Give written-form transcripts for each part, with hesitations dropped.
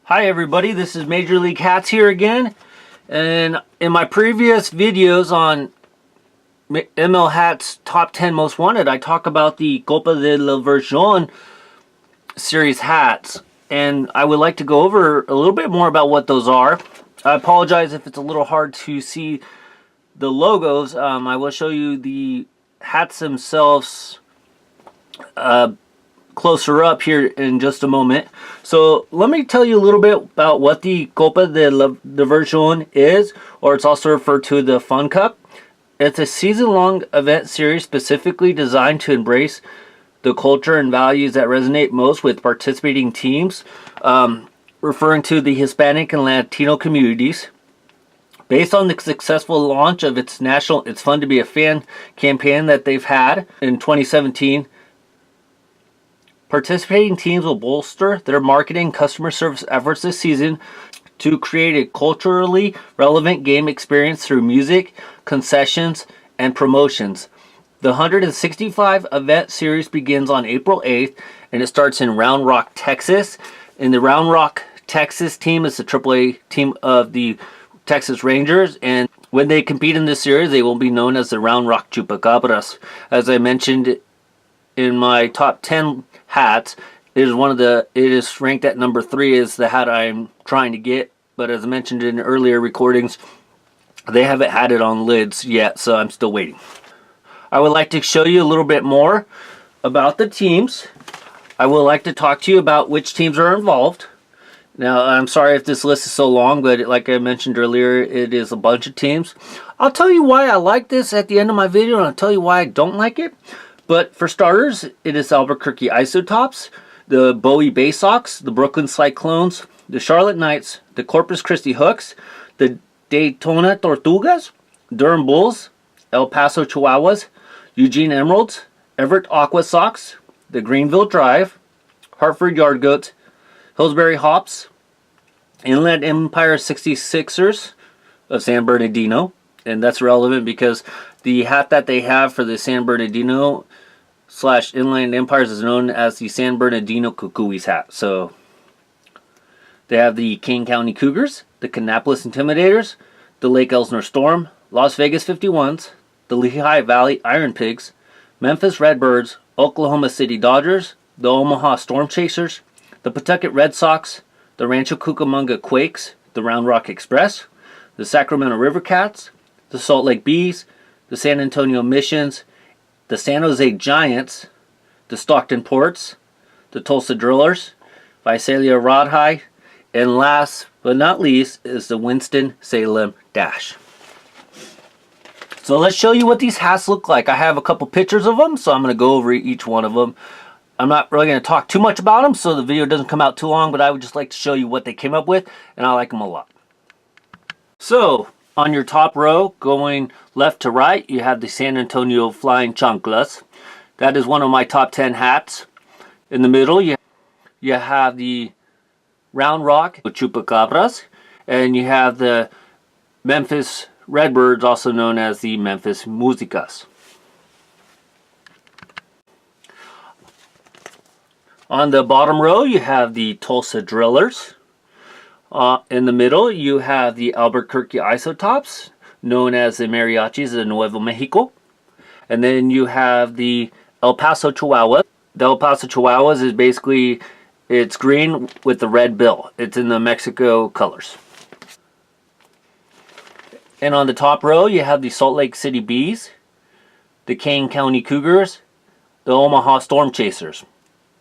Hi everybody, this is MLHatz here again, and in my previous videos on MLHatz Top 10 Most Wanted, I talk about the Copa de Diversion series hats, and I would like to go over a little bit more about what those are. I apologize if it's a little hard to see the logos. I will show you the hats themselves closer up here in just a moment. So let me tell you a little bit about what the Copa de Diversion is, or it's also referred to the Fun Cup. It's a season-long event series specifically designed to embrace the culture and values that resonate most with participating teams, referring to the Hispanic and Latino communities. Based on the successful launch of its national It's Fun to Be a Fan campaign that they've had in 2017, participating teams will bolster their marketing and customer service efforts this season to create a culturally relevant game experience through music, concessions, and promotions. The 165 event series begins on April 8th, and it starts in Round Rock, Texas. And the Round Rock, Texas team is the AAA team of the Texas Rangers, and when they compete in this series, they will be known as the Round Rock Chupacabras. As I mentioned in my top 10 hats, it is ranked at number 3 is the hat I'm trying to get, but as I mentioned in earlier recordings, they haven't had it on lids yet, so I'm still waiting. I would like to show you a little bit more about the teams. I would like to talk to you about which teams are involved. Now, I'm sorry if this list is so long, but like I mentioned earlier, it is a bunch of teams. I'll tell you why I like this at the end of my video, and I'll tell you why I don't like it. But for starters, it is Albuquerque Isotops, the Bowie Bay Sox, the Brooklyn Cyclones, the Charlotte Knights, the Corpus Christi Hooks, the Daytona Tortugas, Durham Bulls, El Paso Chihuahuas, Eugene Emeralds, Everett Aqua Sox, the Greenville Drive, Hartford Yard Goats, Hillsbury Hops, Inland Empire 66ers of San Bernardino. And that's relevant because the hat that they have for the San Bernardino / Inland Empires is known as the San Bernardino Cucuys hat. So they have the Kane County Cougars, the Kannapolis Intimidators, the Lake Elsinore Storm, Las Vegas 51s, the Lehigh Valley Iron Pigs, Memphis Redbirds, Oklahoma City Dodgers, the Omaha Storm Chasers, the Pawtucket Red Sox, the Rancho Cucamonga Quakes, the Round Rock Express, the Sacramento River Cats, the Salt Lake Bees, the San Antonio Missions, the San Jose Giants, the Stockton Ports, the Tulsa Drillers, Visalia Rodhigh, and last but not least is the Winston-Salem Dash. So let's show you what these hats look like. I have a couple pictures of them, so I'm going to go over each one of them. I'm not really going to talk too much about them, so the video doesn't come out too long, but I would just like to show you what they came up with, and I like them a lot. So, on your top row, going left to right, you have the San Antonio Flying Chanclas. That is one of my top 10 hats. In the middle, you have the Round Rock Chupacabras, and you have the Memphis Redbirds, also known as the Memphis Musicas. On the bottom row, you have the Tulsa Drillers. In the middle, you have the Albuquerque Isotops, known as the Mariachis de Nuevo Mexico. And then you have the El Paso Chihuahua. The El Paso Chihuahuas is basically, it's green with the red bill. It's in the Mexico colors. And on the top row, you have the Salt Lake City Bees, the Kane County Cougars, the Omaha Storm Chasers.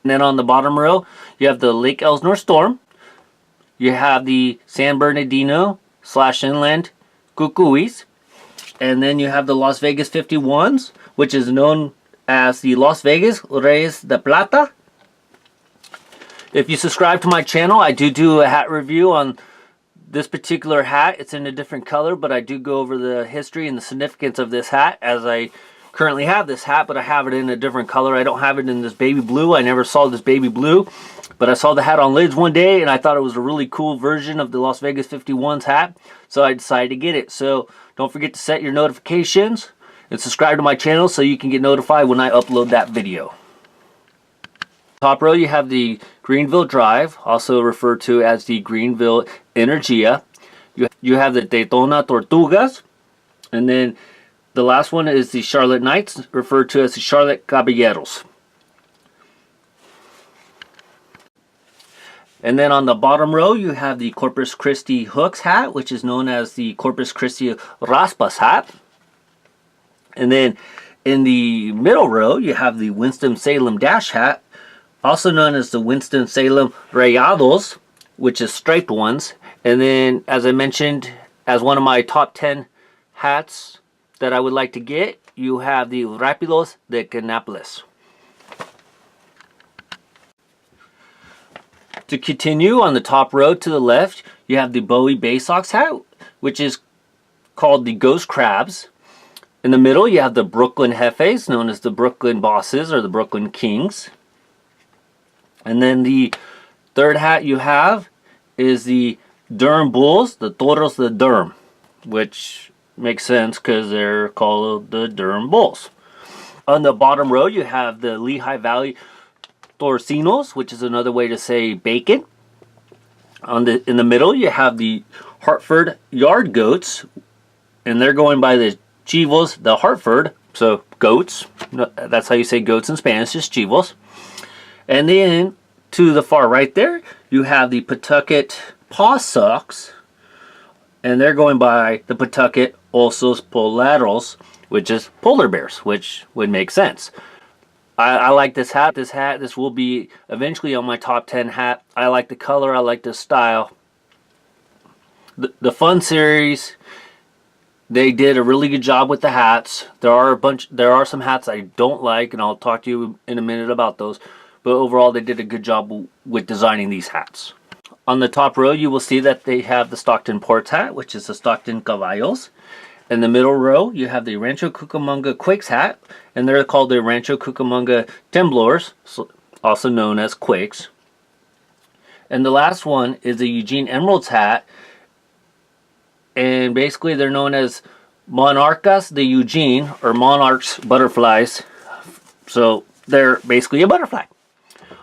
And then on the bottom row, you have the Lake Elsinore Storm. You have the San Bernardino / Inland Cucuys. And then you have the Las Vegas 51s, which is known as the Las Vegas Reyes de Plata. If you subscribe to my channel, I do a hat review on this particular hat. It's in a different color, but I do go over the history and the significance of this hat, as I currently have this hat, but I have it in a different color. I don't have it in this baby blue. I never saw this baby blue, but I saw the hat on lids one day, and I thought it was a really cool version of the Las Vegas 51s hat, so I decided to get it. So don't forget to set your notifications and subscribe to my channel so you can get notified when I upload that video. Top row, you have the Greenville Drive, also referred to as the Greenville Energia. You have the Daytona Tortugas, and then the last one is the Charlotte Knights, referred to as the Charlotte Caballeros. And then on the bottom row, you have the Corpus Christi Hooks hat, which is known as the Corpus Christi Raspas hat. And then in the middle row, you have the Winston-Salem Dash hat, also known as the Winston-Salem Rayados, which is striped ones. And then, as I mentioned, as one of my top 10 hats that I would like to get, you have the Rapidos de Canapolis. To continue, on the top row to the left, you have the Bowie Bay Sox hat, which is called the Ghost Crabs. In the middle, you have the Brooklyn Jefes, known as the Brooklyn Bosses or the Brooklyn Kings. And then the third hat you have is the Durham Bulls, the Toros de Durham, which makes sense because they're called the Durham Bulls. On the bottom row, you have the Lehigh Valley Torcinos, which is another way to say bacon. In the middle, you have the Hartford Yard Goats, and they're going by the Chivos de Hartford, so goats. That's how you say goats in Spanish, just Chivos. And then to the far right there, you have the Pawtucket Paw Sox, and they're going by the Pawtucket Osos Polares, which is polar bears, which would make sense. I like this hat. This will be eventually on my top 10 hat. I like the color. I like the style. The Fun Series, they did a really good job with the hats. There are some hats I don't like, and I'll talk to you in a minute about those. But overall, they did a good job with designing these hats. On the top row, you will see that they have the Stockton Ports hat, which is the Stockton Caballos. In the middle row, you have the Rancho Cucamonga Quakes hat, and they're called the Rancho Cucamonga Temblors, also known as Quakes. And the last one is the Eugene Emeralds hat, and basically they're known as Monarcas de Eugene, or Monarchs Butterflies, so they're basically a butterfly.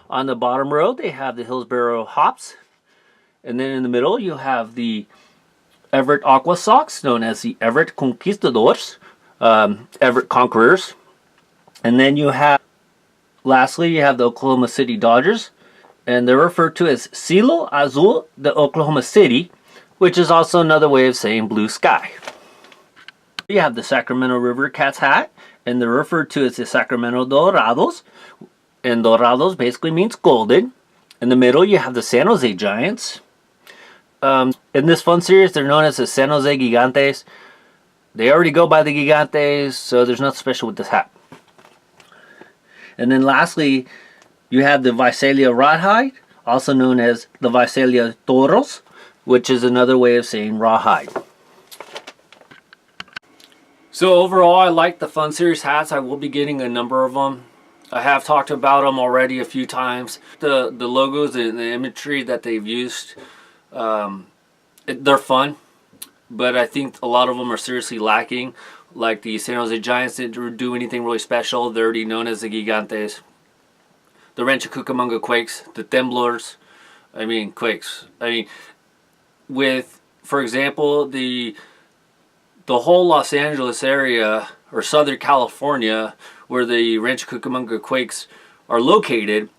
On the bottom row, they have the Hillsborough Hops, and then in the middle, you have the Everett Aqua Sox, known as the Everett Conquistadors, Everett Conquerors. And then you have, lastly, you have the Oklahoma City Dodgers, and they're referred to as Cielo Azul de Oklahoma City, which is also another way of saying blue sky. You have the Sacramento River Cats hat, and they're referred to as the Sacramento Dorados, and Dorados basically means golden. In the middle, you have the San Jose Giants. In this Fun Series, they're known as the San Jose Gigantes. They already go by the Gigantes, so there's nothing special with this hat. And then lastly, you have the Visalia Rawhide, also known as the Visalia Toros, which is another way of saying rawhide. So overall, I like the Fun Series hats. I will be getting a number of them. I have talked about them already a few times. The logos and the imagery that they've used, they're fun, but I think a lot of them are seriously lacking. Like the San Jose Giants didn't do anything really special. They're already known as the Gigantes. The Rancho Cucamonga Quakes, the Temblors, Quakes. With, for example, the whole Los Angeles area, or Southern California, where the Rancho Cucamonga Quakes are located,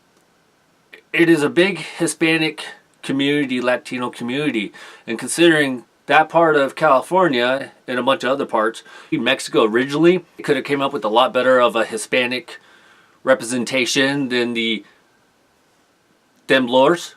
it is a big Hispanic community, Latino community, and considering that part of California and a bunch of other parts, Mexico originally, it could have came up with a lot better of a Hispanic representation than the Temblors.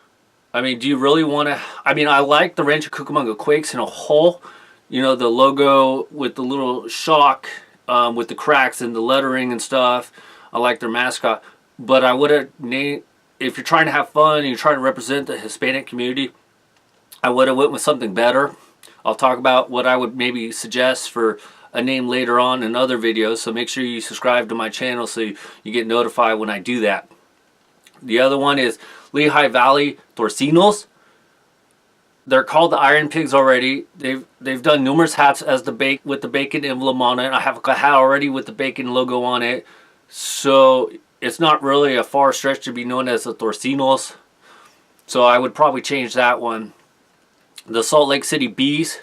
Do you really want to? I like the Rancho Cucamonga Quakes in a whole. The logo with the little shock, with the cracks and the lettering and stuff. I like their mascot, but I would have named. If you're trying to have fun and you're trying to represent the Hispanic community, I would have went with something better. I'll talk about what I would maybe suggest for a name later on in other videos, so make sure you subscribe to my channel so you get notified when I do that. The other one is Lehigh Valley Torcinos. They're called the Iron Pigs already. They've done numerous hats as with the bacon emblem on it. I have a hat already with the bacon logo on it. So it's not really a far stretch to be known as the Torcinos. So I would probably change that one. The Salt Lake City Bees.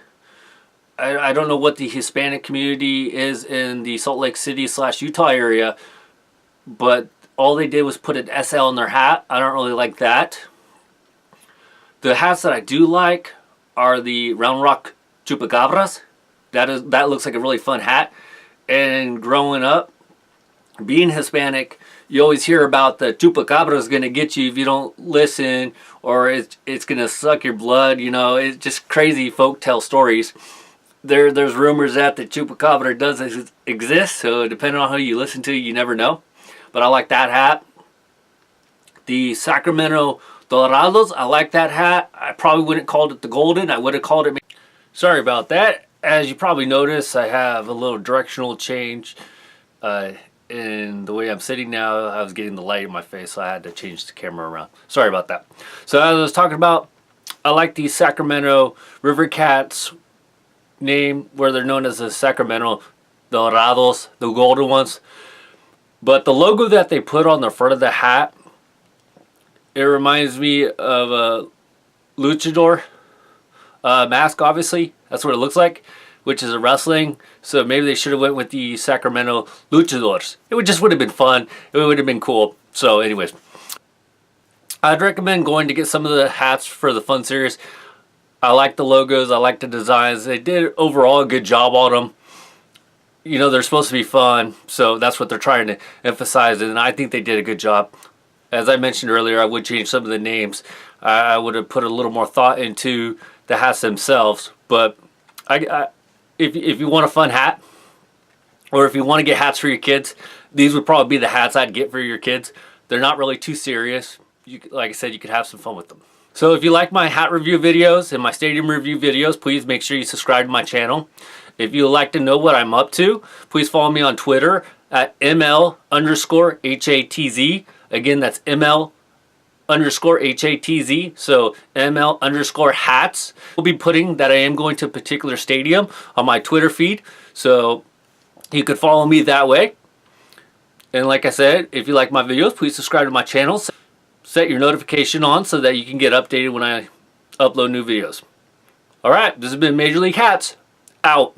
I don't know what the Hispanic community is in the Salt Lake City / Utah area, but all they did was put an SL in their hat. I don't really like that. The hats that I do like are the Round Rock Chupacabras. That looks like a really fun hat. And growing up, being Hispanic, you always hear about the Chupacabra is going to get you if you don't listen, or it's going to suck your blood. You know, it's just crazy folktale stories. There's rumors that the Chupacabra does exist, so depending on who you listen to, you never know. But I like that hat. The Sacramento Dorados, I like that hat. I probably wouldn't call it the Golden. I would have called it... Sorry about that. As you probably noticed, I have a little directional change in the way I'm sitting now. I was getting the light in my face, so I had to change the camera around. Sorry about that. So as I was talking about, I like the Sacramento River Cats name, where they're known as the Sacramento Dorados, the golden ones. But the logo that they put on the front of the hat, it reminds me of a luchador mask, obviously. That's what it looks like, which is a wrestling. So maybe they should have went with the Sacramento Luchadors. It just would have been fun. It would have been cool. So anyways, I'd recommend going to get some of the hats for the Fun Series. I like the logos. I like the designs. They did overall a good job on them. You know, they're supposed to be fun, so that's what they're trying to emphasize, and I think they did a good job. As I mentioned earlier, I would change some of the names. I would have put a little more thought into the hats themselves. But if you want a fun hat, or if you want to get hats for your kids, these would probably be the hats I'd get for your kids. They're not really too serious. Like I said, you could have some fun with them. So if you like my hat review videos and my stadium review videos, please make sure you subscribe to my channel. If you'd like to know what I'm up to, please follow me on Twitter at ML_HATZ. Again, that's ML_HATZ. So ML_hats. We'll be putting that I am going to a particular stadium on my Twitter feed. So you could follow me that way. And like I said, if you like my videos, please subscribe to my channel. Set your notification on so that you can get updated when I upload new videos. Alright, this has been Major League Hats. Out.